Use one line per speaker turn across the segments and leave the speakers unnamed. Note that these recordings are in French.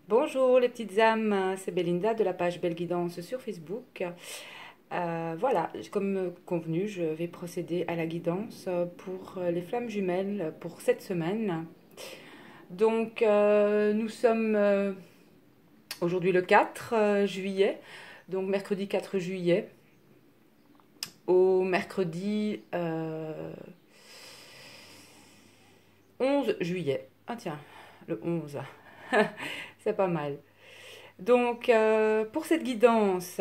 Bonjour les petites âmes, c'est Belinda de la page Belle Guidance sur Facebook. Voilà, comme convenu, je vais procéder à la guidance pour les flammes jumelles pour cette semaine. Donc, nous sommes aujourd'hui le 4 juillet, donc mercredi 4 juillet, au mercredi 11 juillet. Ah tiens, le 11, c'est pas mal. Donc, pour cette guidance,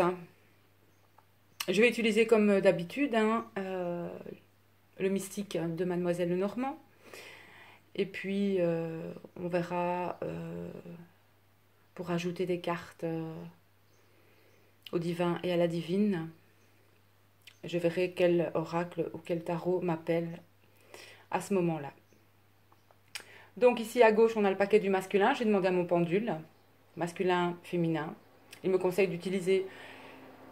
je vais utiliser comme d'habitude le mystique de Mademoiselle Lenormand. Et puis, on verra pour ajouter des cartes au divin et à la divine. Je verrai quel oracle ou quel tarot m'appelle à ce moment-là. Donc ici à gauche, on a le paquet du masculin. J'ai demandé à mon pendule, masculin, féminin. Il me conseille d'utiliser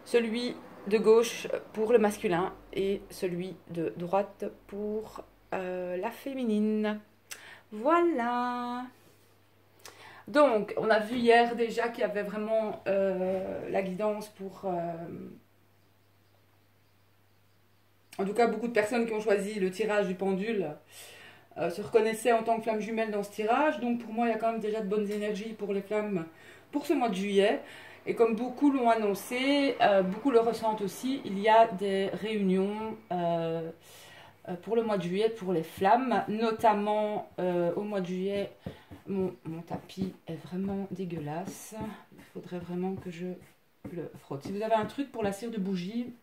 celui de gauche pour le masculin et celui de droite pour la féminine. Voilà. Donc, on a vu hier déjà qu'il y avait vraiment la guidance pour... en tout cas, beaucoup de personnes qui ont choisi le tirage du pendule se reconnaissaient en tant que flamme jumelle dans ce tirage. Donc, pour moi, il y a quand même déjà de bonnes énergies pour les flammes pour ce mois de juillet. Et comme beaucoup l'ont annoncé, beaucoup le ressentent aussi, il y a des réunions pour le mois de juillet pour les flammes, notamment au mois de juillet. Mon tapis est vraiment dégueulasse. Il faudrait vraiment que je le frotte. Si vous avez un truc pour la cire de bougie,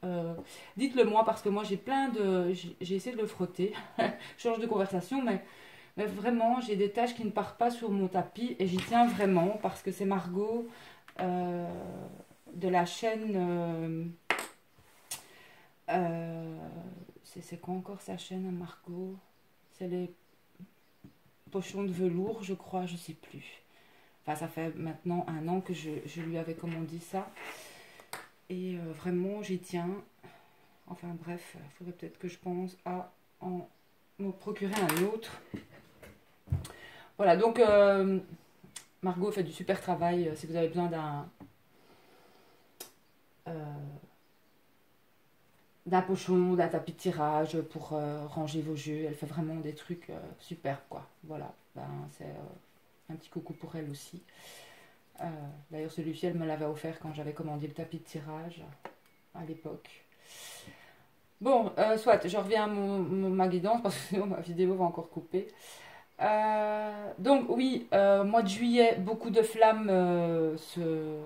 dites-le moi parce que moi j'ai plein de... J'ai essayé de le frotter. Je change de conversation, mais vraiment j'ai des taches qui ne partent pas sur mon tapis et j'y tiens vraiment parce que c'est Margot euh, de la chaîne... c'est quoi encore sa chaîne à Margot? C'est les pochons de velours, je crois, je sais plus. Enfin, ça fait maintenant 1 an que je lui avais commandé ça. Et vraiment, j'y tiens. Enfin bref, il faudrait peut-être que je pense à en me procurer un autre. Voilà, donc Margot fait du super travail. Si vous avez besoin d'un pochon, d'un tapis de tirage pour ranger vos jeux, elle fait vraiment des trucs super, quoi. Voilà, ben, c'est un petit coucou pour elle aussi. D'ailleurs, celui-ci, elle me l'avait offert quand j'avais commandé le tapis de tirage à l'époque. Bon, soit, je reviens à ma guidance parce que sinon ma vidéo va encore couper. Donc oui, mois de juillet, beaucoup de flammes se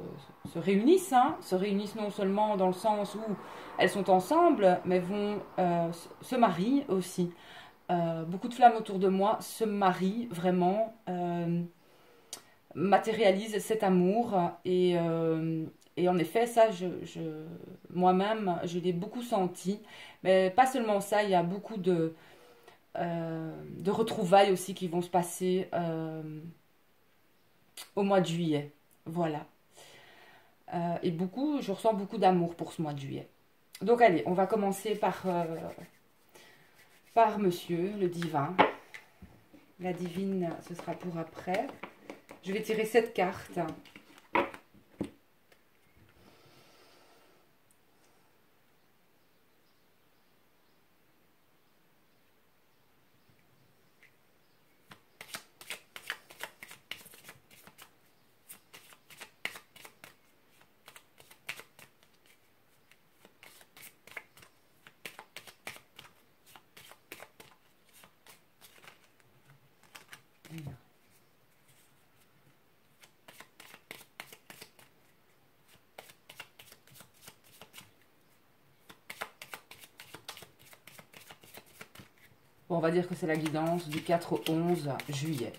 réunissent, hein, se réunissent non seulement dans le sens où elles sont ensemble, mais vont se marient aussi. Beaucoup de flammes autour de moi se marient vraiment, matérialisent cet amour et en effet, ça, moi-même, je l'ai beaucoup senti. Mais pas seulement ça, il y a beaucoup de retrouvailles aussi qui vont se passer au mois de juillet. Voilà. Et beaucoup, je ressens beaucoup d'amour pour ce mois de juillet. Donc allez, on va commencer par monsieur, le divin. La divine, ce sera pour après. Je vais tirer 7 cartes. Bon, on va dire que c'est la guidance du 4 au 11 juillet.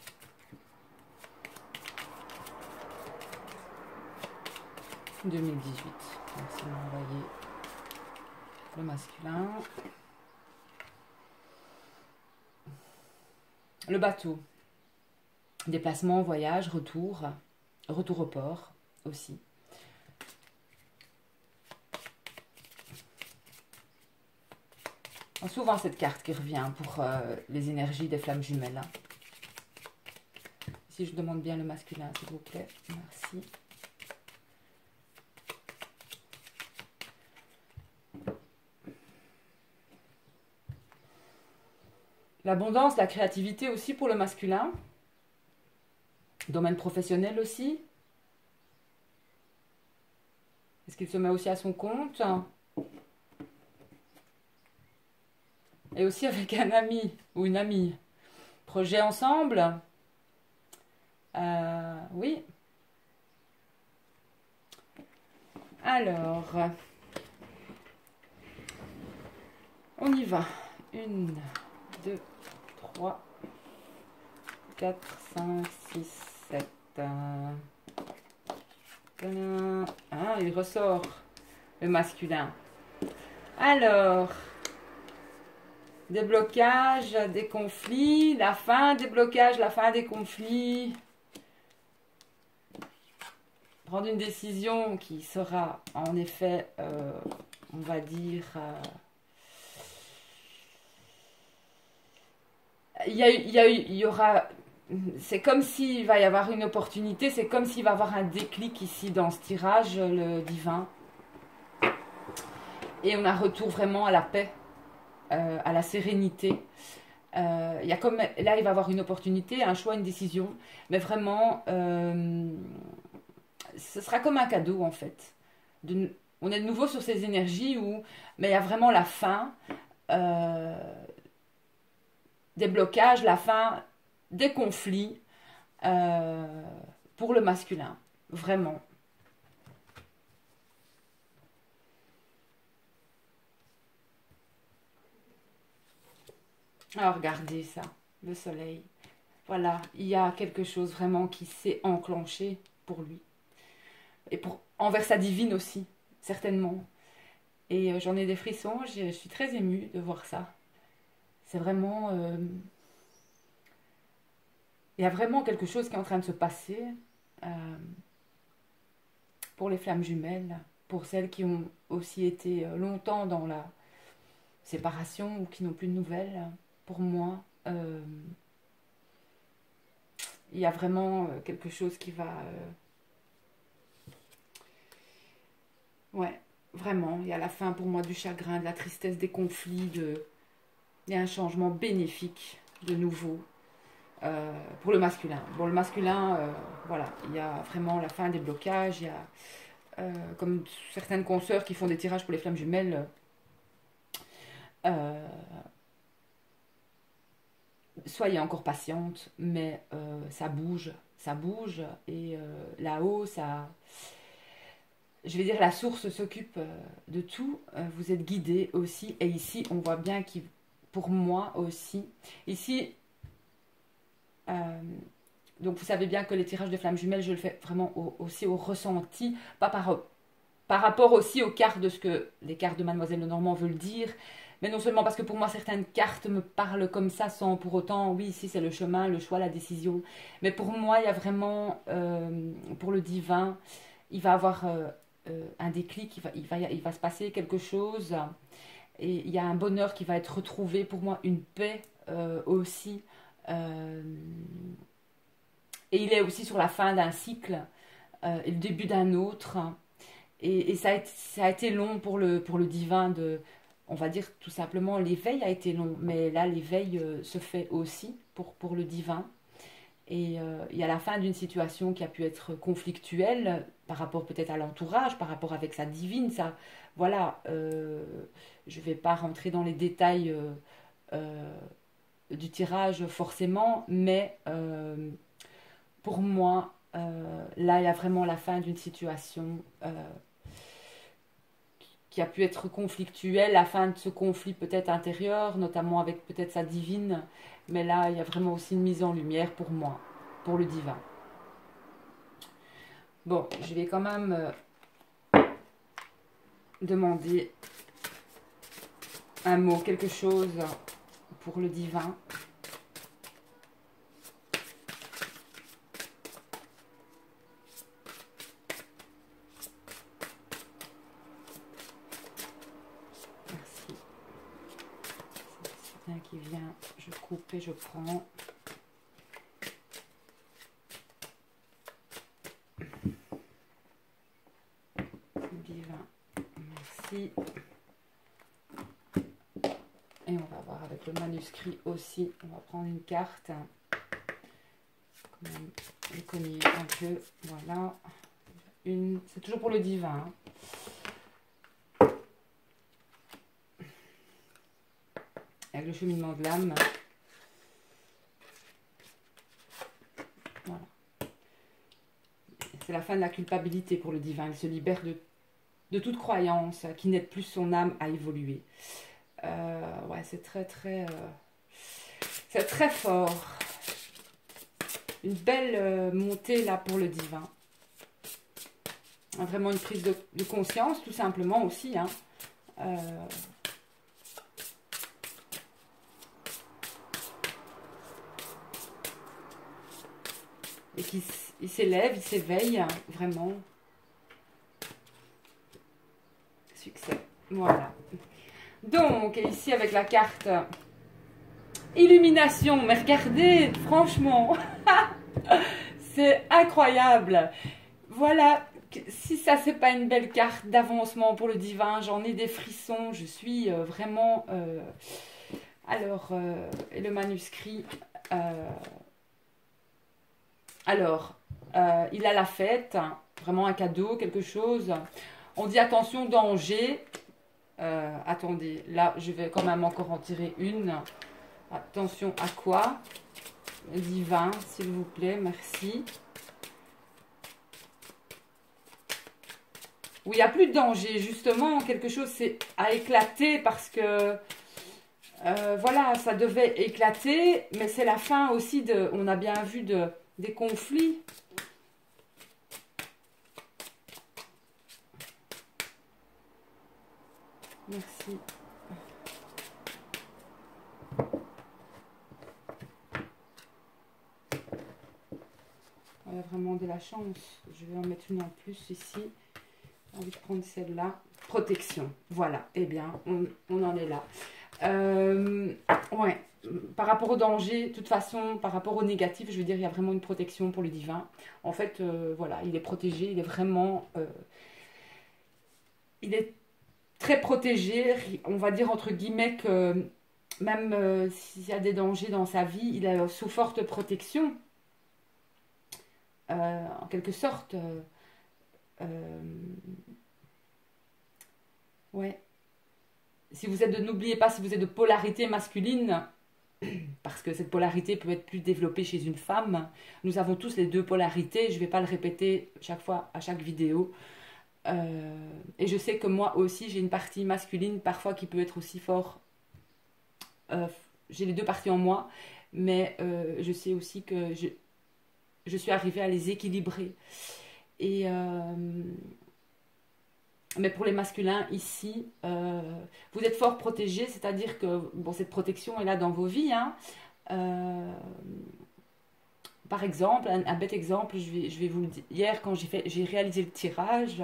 « 2018. » Merci de m'envoyer le masculin. Le bateau. Déplacement, voyage, retour. Retour au port aussi. Souvent cette carte qui revient pour les énergies des flammes jumelles. Si je demande bien le masculin, s'il vous plaît. Merci. L'abondance, la créativité aussi pour le masculin. Domaine professionnel aussi. Est-ce qu'il se met aussi à son compte? Et aussi avec un ami ou une amie. Projet ensemble. Oui. Alors, on y va. 1, 2, 3, 4, 5, 6, 7. Ah, il ressort le masculin. Alors, des blocages, des conflits, la fin des blocages, la fin des conflits. Prendre une décision qui sera en effet, on va dire, il y aura, c'est comme s'il va y avoir une opportunité, c'est comme s'il va y avoir un déclic ici dans ce tirage, le divin. Et on a retour vraiment à la paix, à la sérénité. Il y a comme, là, il va y avoir une opportunité, un choix, une décision, mais vraiment, ce sera comme un cadeau en fait. On est de nouveau sur ces énergies où, mais il y a vraiment la fin des blocages, la fin des conflits pour le masculin, vraiment. Alors regardez ça, le soleil. Voilà, il y a quelque chose vraiment qui s'est enclenché pour lui. Et pour envers sa divine aussi, certainement. Et j'en ai des frissons, je suis très émue de voir ça. C'est vraiment... il y a vraiment quelque chose qui est en train de se passer pour les flammes jumelles, pour celles qui ont aussi été longtemps dans la séparation ou qui n'ont plus de nouvelles. Pour moi, il y a vraiment quelque chose qui va... ouais, vraiment, il y a la fin pour moi du chagrin, de la tristesse, des conflits, il y a un changement bénéfique de nouveau pour le masculin. Bon, le masculin, voilà, il y a vraiment la fin des blocages, il y a, comme certaines consoeurs qui font des tirages pour les flammes jumelles, soyez encore patiente, mais ça bouge, et là-haut, ça... Je vais dire, la source s'occupe de tout. Vous êtes guidé aussi. Et ici, on voit bien qu'il, pour moi aussi, ici, donc vous savez bien que les tirages de flammes jumelles, je le fais vraiment aussi au ressenti, pas par rapport aussi aux cartes de ce que les cartes de Mademoiselle Lenormand veulent dire, mais non seulement parce que pour moi, certaines cartes me parlent comme ça, sans pour autant, oui, ici c'est le chemin, le choix, la décision. Mais pour moi, il y a vraiment, pour le divin, il va avoir... un déclic, il va se passer quelque chose et il y a un bonheur qui va être retrouvé, pour moi une paix aussi, et il est aussi sur la fin d'un cycle et le début d'un autre, et ça a été long pour le divin, on va dire tout simplement, l'éveil a été long, mais là l'éveil se fait aussi pour le divin. Et il y a la fin d'une situation qui a pu être conflictuelle par rapport peut-être à l'entourage, par rapport avec sa divine. Ça, voilà, je ne vais pas rentrer dans les détails du tirage forcément, mais pour moi, là, il y a vraiment la fin d'une situation qui a pu être conflictuelle, la fin de ce conflit peut-être intérieur, notamment avec peut-être sa divine. Mais là, il y a vraiment aussi une mise en lumière pour moi, pour le divin. Bon, je vais quand même demander un mot, quelque chose pour le divin. Merci. C'est bien qui vient, je coupe et je prends. ici. Et on va voir avec le manuscrit aussi. On va prendre une carte. Quand même, le cogner un peu. Voilà. Une. C'est toujours pour le divin. Hein. Avec le cheminement de l'âme. Voilà. C'est la fin de la culpabilité pour le divin. Il se libère de toute croyance qui n'aide plus son âme à évoluer. Ouais, c'est très fort. Une belle montée là pour le divin. Vraiment une prise de conscience, tout simplement aussi. Hein. Et qui s'élève, il s'éveille, vraiment. Succès. Voilà. Donc, ici avec la carte Illumination. Mais regardez, franchement, c'est incroyable. Voilà. Si ça, c'est pas une belle carte d'avancement pour le divin, j'en ai des frissons. Je suis vraiment... Alors, et le manuscrit... il a la fête, vraiment un cadeau, quelque chose. On dit attention, danger. Attendez, là, je vais quand même encore en tirer une. Attention à quoi? Divin, s'il vous plaît, merci. Oui, il n'y a plus de danger, justement, quelque chose a éclaté parce que... voilà, ça devait éclater, mais c'est la fin aussi de... On a bien vu des conflits. Merci. On a vraiment de la chance. Je vais en mettre une en plus ici. J'ai envie de prendre celle-là. Protection. Voilà. Eh bien, on en est là. Ouais. Par rapport au danger, de toute façon, par rapport au négatif, je veux dire, il y a vraiment une protection pour le divin. En fait, voilà, il est protégé. Il est vraiment... il est très protégé. On va dire, entre guillemets, que même s'il y a des dangers dans sa vie, il est sous forte protection. En quelque sorte, ouais. Si vous êtes n'oubliez pas, si vous êtes de polarité masculine, parce que cette polarité peut être plus développée chez une femme, nous avons tous les deux polarités, je ne vais pas le répéter chaque fois, à chaque vidéo. Et je sais que moi aussi, j'ai une partie masculine parfois qui peut être aussi fort. J'ai les deux parties en moi, mais je sais aussi que je suis arrivée à les équilibrer. Et mais pour les masculins ici, vous êtes fort protégés, c'est-à-dire que bon, cette protection est là dans vos vies. Hein. Par exemple, un bête exemple, je vais vous le dire. Hier, quand j'ai réalisé le tirage,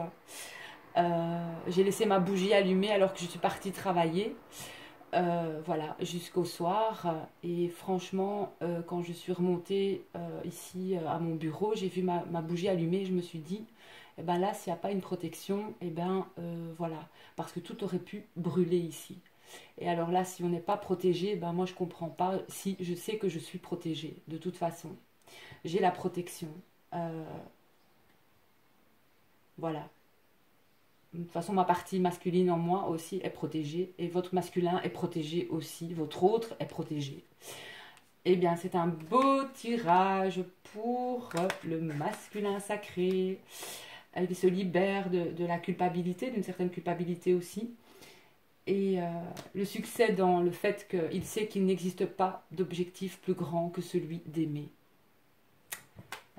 j'ai laissé ma bougie allumée alors que je suis partie travailler. Voilà, jusqu'au soir. Et franchement, quand je suis remontée ici à mon bureau, j'ai vu ma bougie allumée. Je me suis dit, eh ben là, s'il n'y a pas une protection, eh ben voilà, parce que tout aurait pu brûler ici. Et alors là, si on n'est pas protégé, ben moi je comprends pas. Si je sais que je suis protégée, de toute façon, j'ai la protection. Voilà. De toute façon, ma partie masculine en moi aussi est protégée. Et votre masculin est protégé aussi. Votre autre est protégé. Eh bien, c'est un beau tirage pour le masculin sacré. Il se libère de la culpabilité, d'une certaine culpabilité aussi. Et le succès dans le fait qu'il sait qu'il n'existe pas d'objectif plus grand que celui d'aimer.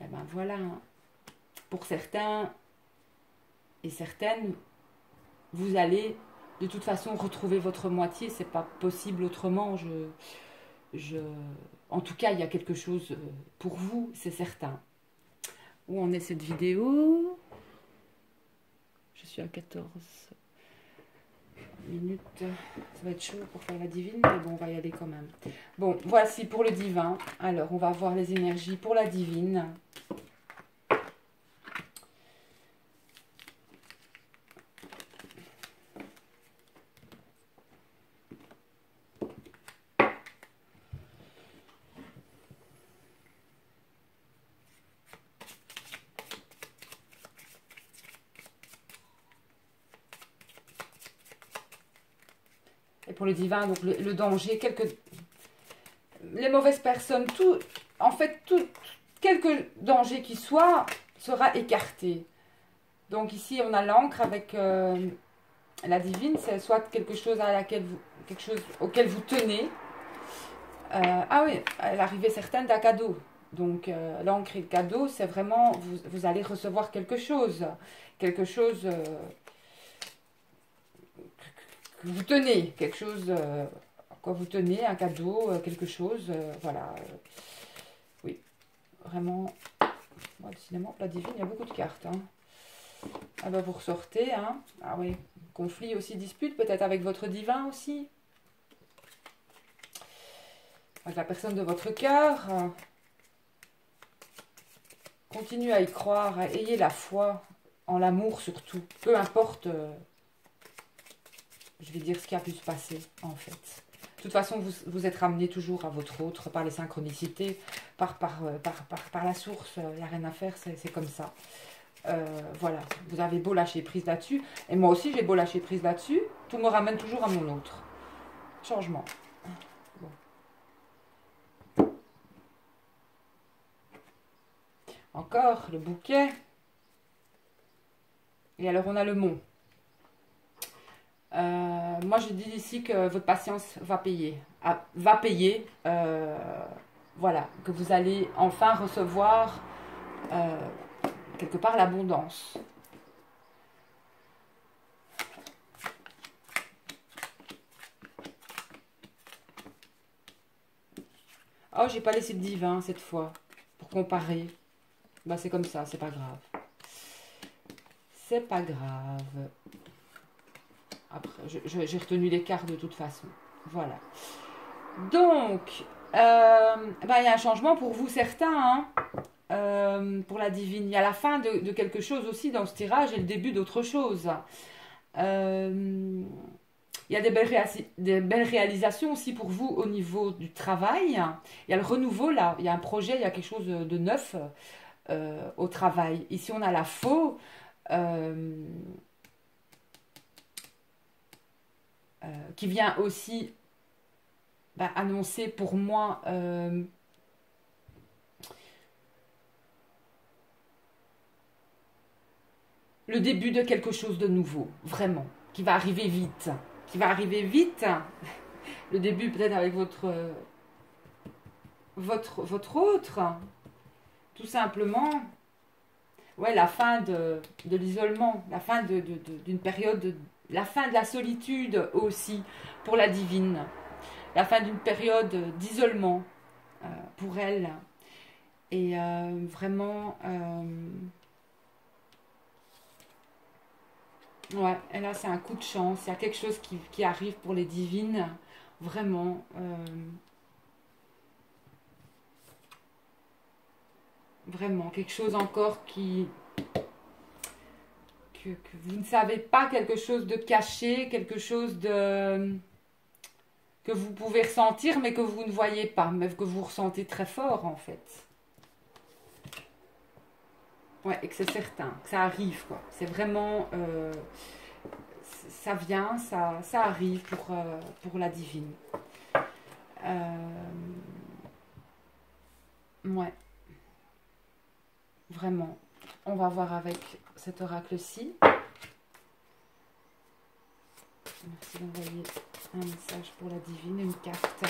Eh bien, voilà. Pour certains... et certaines, vous allez de toute façon retrouver votre moitié, c'est pas possible autrement. En tout cas, il y a quelque chose pour vous, c'est certain. Où en est cette vidéo? Je suis à 14 minutes. Ça va être chaud pour faire la divine, mais bon, on va y aller quand même. Bon, voici pour le divin. Alors, on va voir les énergies pour la divine. et pour le divin, donc le danger, les mauvaises personnes, tout, en fait, tout, quelque danger qui soit, sera écarté. Donc ici, on a l'encre avec la divine, c'est soit quelque chose quelque chose auquel vous tenez. Ah oui, elle arrivait certaine d'un cadeau. Donc l'encre et le cadeau, c'est vraiment, vous allez recevoir quelque chose que vous tenez, quelque chose à quoi vous tenez, un cadeau, quelque chose, voilà. Oui, vraiment, ouais, décidément, la divine, il y a beaucoup de cartes. Hein. Ah ben, vous ressortez, hein. Ah oui, conflit aussi, dispute, peut-être avec votre divin aussi. Avec la personne de votre cœur. Continuez à y croire, ayez la foi en l'amour surtout. Peu importe, je vais dire ce qui a pu se passer en fait. De toute façon, vous êtes ramené toujours à votre autre par les synchronicités, par la source. Il n'y a rien à faire, c'est comme ça. Voilà, vous avez beau lâcher prise là-dessus. Et moi aussi, j'ai beau lâcher prise là-dessus. Tout me ramène toujours à mon autre. Changement. Bon. Encore le bouquet. Et alors, on a le mont. Moi, je dis ici que votre patience va payer. Ah, va payer. Voilà, que vous allez enfin recevoir quelque part l'abondance. Oh, j'ai pas laissé le divin cette fois pour comparer. Bah, c'est comme ça, c'est pas grave. C'est pas grave. Après, j'ai retenu les cartes de toute façon. Voilà. Donc, bah, il y a un changement pour vous certains, hein, pour la divine. Il y a la fin de quelque chose aussi dans ce tirage et le début d'autre chose. Il y a des belles réalisations aussi pour vous au niveau du travail. Il y a le renouveau là, il y a un projet, il y a quelque chose de neuf au travail. Ici, on a la faux. Qui vient aussi annoncer pour moi le début de quelque chose de nouveau, vraiment, qui va arriver vite. Qui va arriver vite. Le début peut-être avec votre autre, tout simplement. Ouais, la fin de l'isolement, la fin d'une période, la fin de la solitude aussi pour la divine, la fin d'une période d'isolement pour elle. Et vraiment, ouais, et là c'est un coup de chance, il y a quelque chose qui arrive pour les divines, vraiment. Vraiment, quelque chose encore que vous ne savez pas, quelque chose de caché, quelque chose de que vous pouvez ressentir, mais que vous ne voyez pas, mais que vous ressentez très fort, en fait. Ouais, et que c'est certain, que ça arrive, quoi. C'est vraiment... ça vient, ça arrive pour la divine. Ouais. Vraiment. On va voir avec cet oracle-ci. Merci d'envoyer un message pour la divine, une carte.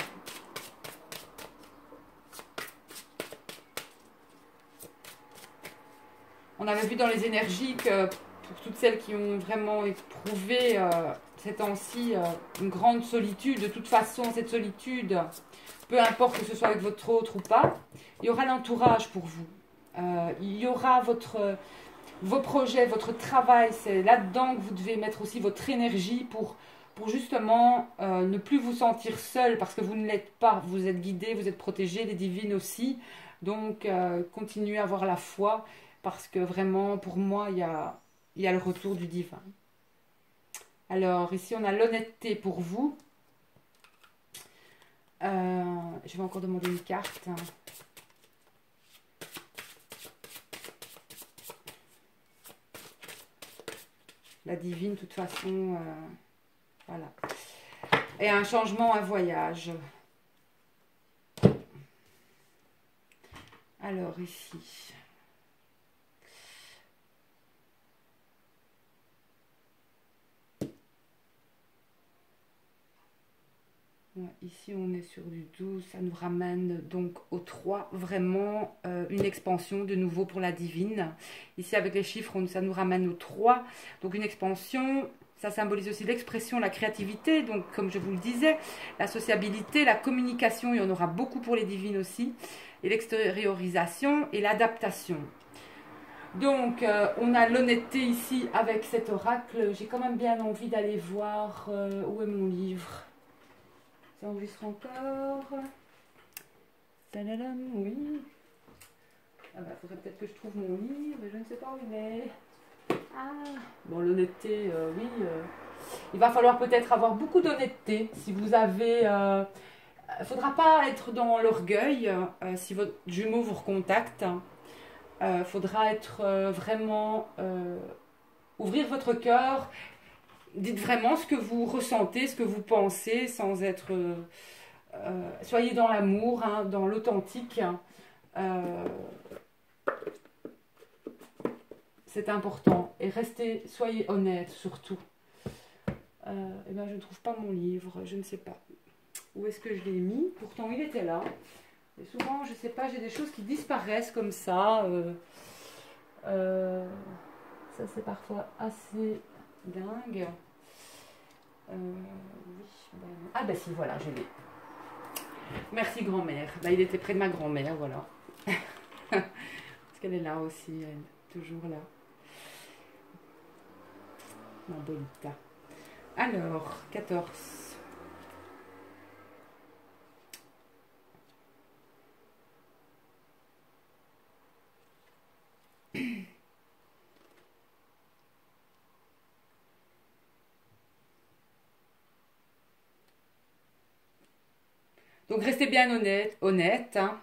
On avait vu dans les énergies que pour toutes celles qui ont vraiment éprouvé ces temps-ci une grande solitude, de toute façon cette solitude, peu importe que ce soit avec votre autre ou pas, il y aura l'entourage pour vous. Il y aura vos projets, votre travail, c'est là-dedans que vous devez mettre aussi votre énergie pour justement ne plus vous sentir seul parce que vous ne l'êtes pas. Vous êtes guidé, vous êtes protégé, les divines aussi. Donc, continuez à avoir la foi parce que vraiment, pour moi, il y a le retour du divin. Alors, ici, on a l'honnêteté pour vous. Je vais encore demander une carte. La divine, de toute façon, voilà. Et un changement, un voyage. Alors ici. Ouais, ici on est sur du 12, ça nous ramène donc au 3, vraiment une expansion de nouveau pour la divine. Ici avec les chiffres, ça nous ramène au 3, donc une expansion, ça symbolise aussi l'expression, la créativité, donc comme je vous le disais, la sociabilité, la communication, il y en aura beaucoup pour les divines aussi, et l'extériorisation et l'adaptation. Donc on a l'honnêteté ici avec cet oracle, j'ai quand même bien envie d'aller voir où est mon livre. Ça enregistre encore. Tadadam, oui. Ah bah, faudrait peut-être que je trouve mon livre, mais je ne sais pas où il est. Ah, bon, l'honnêteté, oui. Il va falloir peut-être avoir beaucoup d'honnêteté. Si vous avez... il ne faudra pas être dans l'orgueil. Si votre jumeau vous recontacte, il faudra être vraiment... ouvrir votre cœur. Dites vraiment ce que vous ressentez, ce que vous pensez, sans être... soyez dans l'amour, hein, dans l'authentique. C'est important. Et restez, soyez honnête surtout. Eh ben, je ne trouve pas mon livre, je ne sais pas. Où est-ce que je l'ai mis? Pourtant, il était là. Et souvent, je ne sais pas, j'ai des choses qui disparaissent comme ça. Ça, c'est parfois assez dingue. Oui, ben, ah ben si, voilà, je l'ai. Merci grand-mère. Ben, il était près de ma grand-mère, voilà. Parce qu'elle est là aussi, elle est toujours là. Ma Bolita. Alors, 14. Donc restez bien honnête, hein.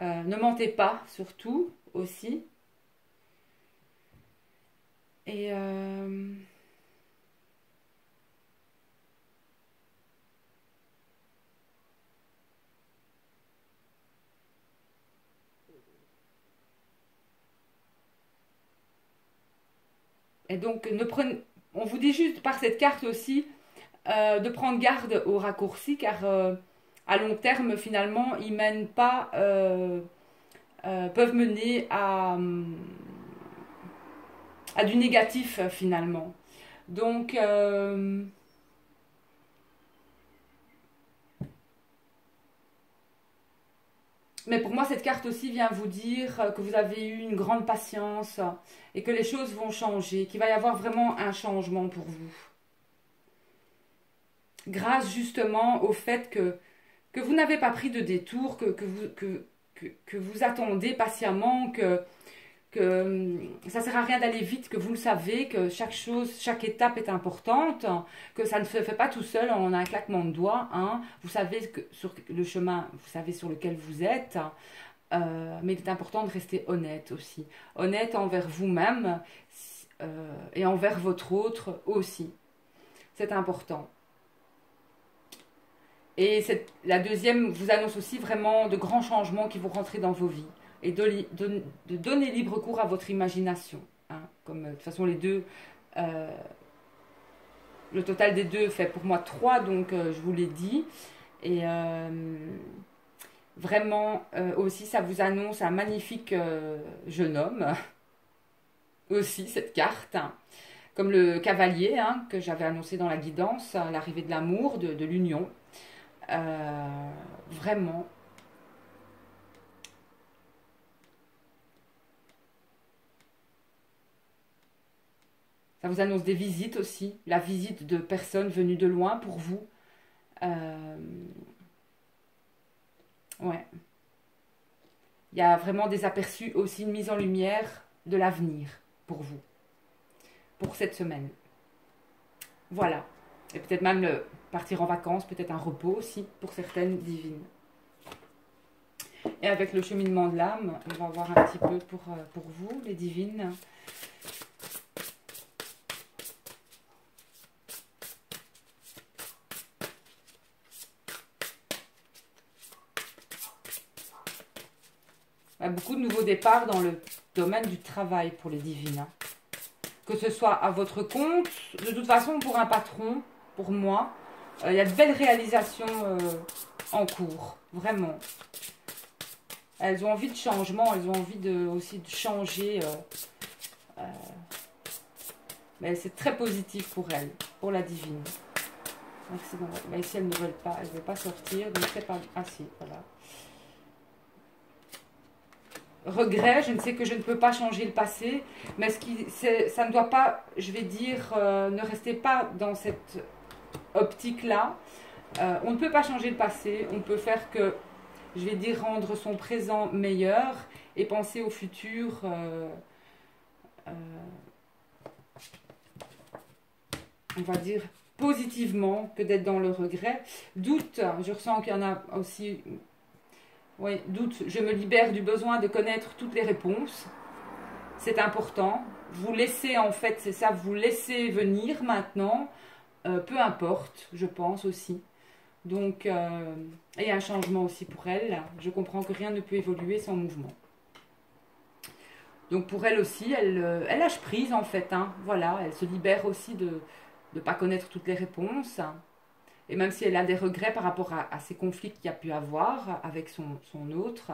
Ne mentez pas, surtout, aussi. Et donc, on vous dit juste par cette carte aussi de prendre garde aux raccourcis, car à long terme, finalement, ils mènent pas, peuvent mener à du négatif, finalement. Donc, mais pour moi, cette carte aussi vient vous dire que vous avez eu une grande patience et que les choses vont changer, qu'il va y avoir vraiment un changement pour vous. Grâce justement au fait que vous n'avez pas pris de détour, que vous attendez patiemment, que ça ne sert à rien d'aller vite, que vous le savez, que chaque chose, chaque étape est importante, que ça ne se fait pas tout seul en un claquement de doigts. Hein. Vous savez que sur le chemin, vous savez sur lequel vous êtes, mais il est important de rester honnête aussi. Honnête envers vous-même et envers votre autre aussi. C'est important. Et la deuxième vous annonce aussi vraiment de grands changements qui vont rentrer dans vos vies. Et de donner libre cours à votre imagination. Hein, comme de toute façon les deux, le total des deux fait pour moi 3, donc je vous l'ai dit. Et vraiment aussi ça vous annonce un magnifique jeune homme. Aussi cette carte. Hein, comme le cavalier hein, que j'avais annoncé dans la guidance, l'arrivée de l'amour, de l'union. Vraiment. Ça vous annonce des visites aussi, la visite de personnes venues de loin pour vous. Ouais. Il y a vraiment des aperçus aussi, une mise en lumière de l'avenir pour vous, pour cette semaine. Voilà. Et peut-être même partir en vacances, peut-être un repos aussi pour certaines divines. Et avec le cheminement de l'âme, on va voir un petit peu pour vous, les divines. Il y a beaucoup de nouveaux départs dans le domaine du travail pour les divines. Hein. Que ce soit à votre compte, de toute façon pour un patron, pour moi, il y a de belles réalisations en cours, vraiment. Elles ont envie de changement, elles ont envie aussi de changer. Mais c'est très positif pour elles, pour la divine. Mais ici, elles ne veulent pas, elles ne veulent pas sortir, donc c'est pas... Ah si, voilà. Regret, je ne sais que je ne peux pas changer le passé, mais ça ne doit pas, je vais dire, ne restez pas dans cette optique-là. On ne peut pas changer le passé, on peut faire que, je vais dire, rendre son présent meilleur et penser au futur. On va dire positivement que d'être dans le regret. Doute, je ressens qu'il y en a aussi. Oui, doute, je me libère du besoin de connaître toutes les réponses. C'est important. Vous laissez, en fait, c'est ça, vous laissez venir maintenant. Peu importe, je pense aussi. Donc, et un changement aussi pour elle. Je comprends que rien ne peut évoluer sans mouvement. Donc pour elle aussi, elle lâche prise en fait. Hein. Voilà, elle se libère aussi de ne pas connaître toutes les réponses. Et même si elle a des regrets par rapport à ces conflits qu'il y a pu avoir avec son autre,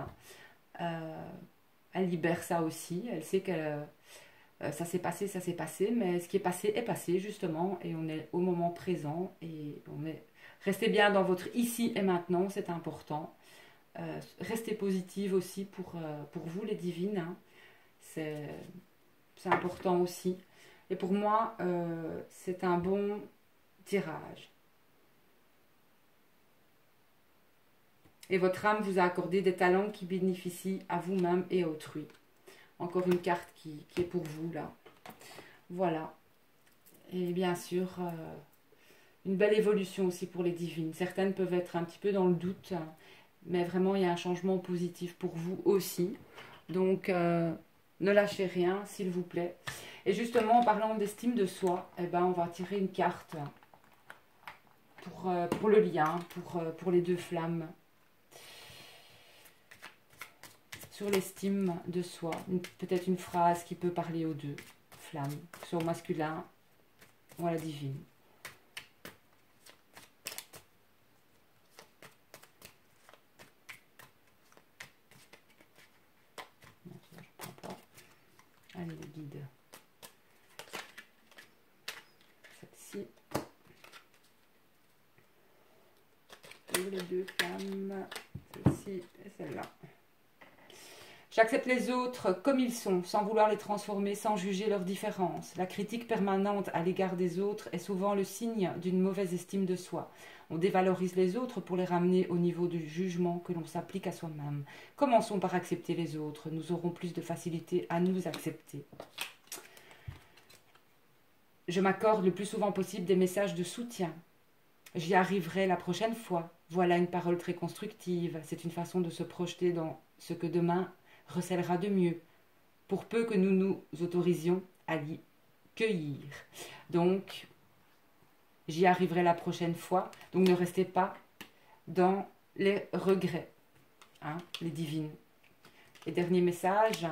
elle libère ça aussi. Elle sait que ça s'est passé, mais ce qui est passé justement, et on est au moment présent, et on est... Restez bien dans votre ici et maintenant, c'est important. Restez positive aussi pour vous les divines, hein. C'est important aussi. Et pour moi, c'est un bon tirage. Et votre âme vous a accordé des talents qui bénéficient à vous-même et à autrui. Encore une carte qui est pour vous, là. Voilà. Et bien sûr, une belle évolution aussi pour les divines. Certaines peuvent être un petit peu dans le doute, mais vraiment, il y a un changement positif pour vous aussi. Donc, ne lâchez rien, s'il vous plaît. Et justement, en parlant d'estime de soi, eh ben, on va tirer une carte pour le lien, pour les deux flammes. Sur l'estime de soi, peut-être une phrase qui peut parler aux deux flammes, soit au masculin ou à la divine. Non, ça, je ne prends pas. Allez, le guide. Celle-ci. Et les deux flammes, celle-ci et celle-là. J'accepte les autres comme ils sont, sans vouloir les transformer, sans juger leurs différences. La critique permanente à l'égard des autres est souvent le signe d'une mauvaise estime de soi. On dévalorise les autres pour les ramener au niveau du jugement que l'on s'applique à soi-même. Commençons par accepter les autres, nous aurons plus de facilité à nous accepter. Je m'accorde le plus souvent possible des messages de soutien. J'y arriverai la prochaine fois. Voilà une parole très constructive. C'est une façon de se projeter dans ce que demain recèlera de mieux, pour peu que nous nous autorisions à l'y cueillir. Donc, j'y arriverai la prochaine fois. Donc, ne restez pas dans les regrets, hein, les divines. Et dernier message,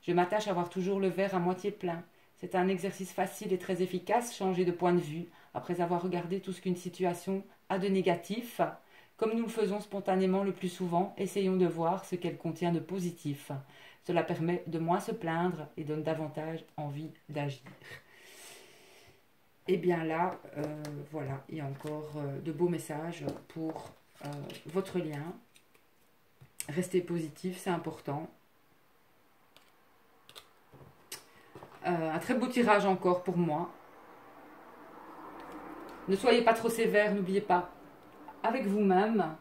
je m'attache à avoir toujours le verre à moitié plein. C'est un exercice facile et très efficace, changer de point de vue, après avoir regardé tout ce qu'une situation a de négatif. Comme nous le faisons spontanément le plus souvent, essayons de voir ce qu'elle contient de positif. Cela permet de moins se plaindre et donne davantage envie d'agir. Et bien là, voilà, il y a encore de beaux messages pour votre lien. Restez positif, c'est important. Un très beau tirage encore pour moi. Ne soyez pas trop sévère, n'oubliez pas. Avec vous-même,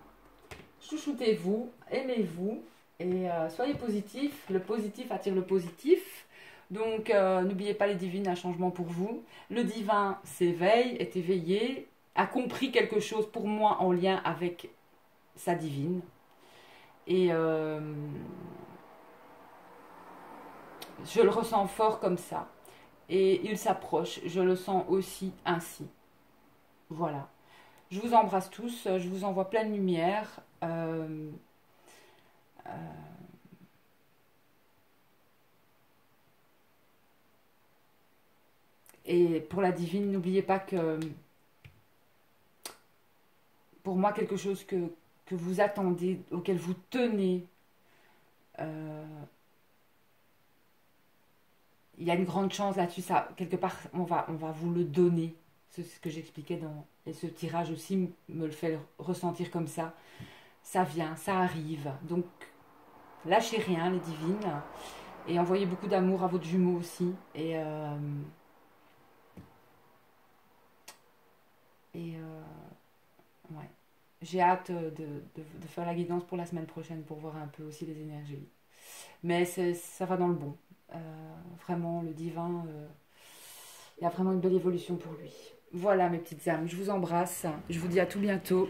chouchoutez-vous, aimez-vous et soyez positif. Le positif attire le positif. Donc, n'oubliez pas les divines, un changement pour vous. Le divin s'éveille, est éveillé, a compris quelque chose pour moi en lien avec sa divine. Et je le ressens fort comme ça. Et il s'approche, je le sens aussi ainsi. Voilà. Je vous embrasse tous, je vous envoie pleine lumière. Et pour la divine, n'oubliez pas que pour moi, quelque chose que vous attendez, auquel vous tenez, euh, il y a une grande chance là-dessus. Ça, quelque part, on va vous le donner. C'est ce que j'expliquais dans... Et ce tirage aussi me le fait ressentir comme ça. Ça vient, ça arrive. Donc, lâchez rien, les divines. Et envoyez beaucoup d'amour à votre jumeau aussi. Ouais. J'ai hâte de faire la guidance pour la semaine prochaine pour voir un peu aussi les énergies. Mais ça va dans le bon. Vraiment, le divin, il y a vraiment une belle évolution pour lui. Voilà mes petites âmes, je vous embrasse. Je vous dis à tout bientôt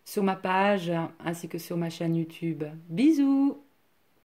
sur ma page ainsi que sur ma chaîne YouTube. Bisous!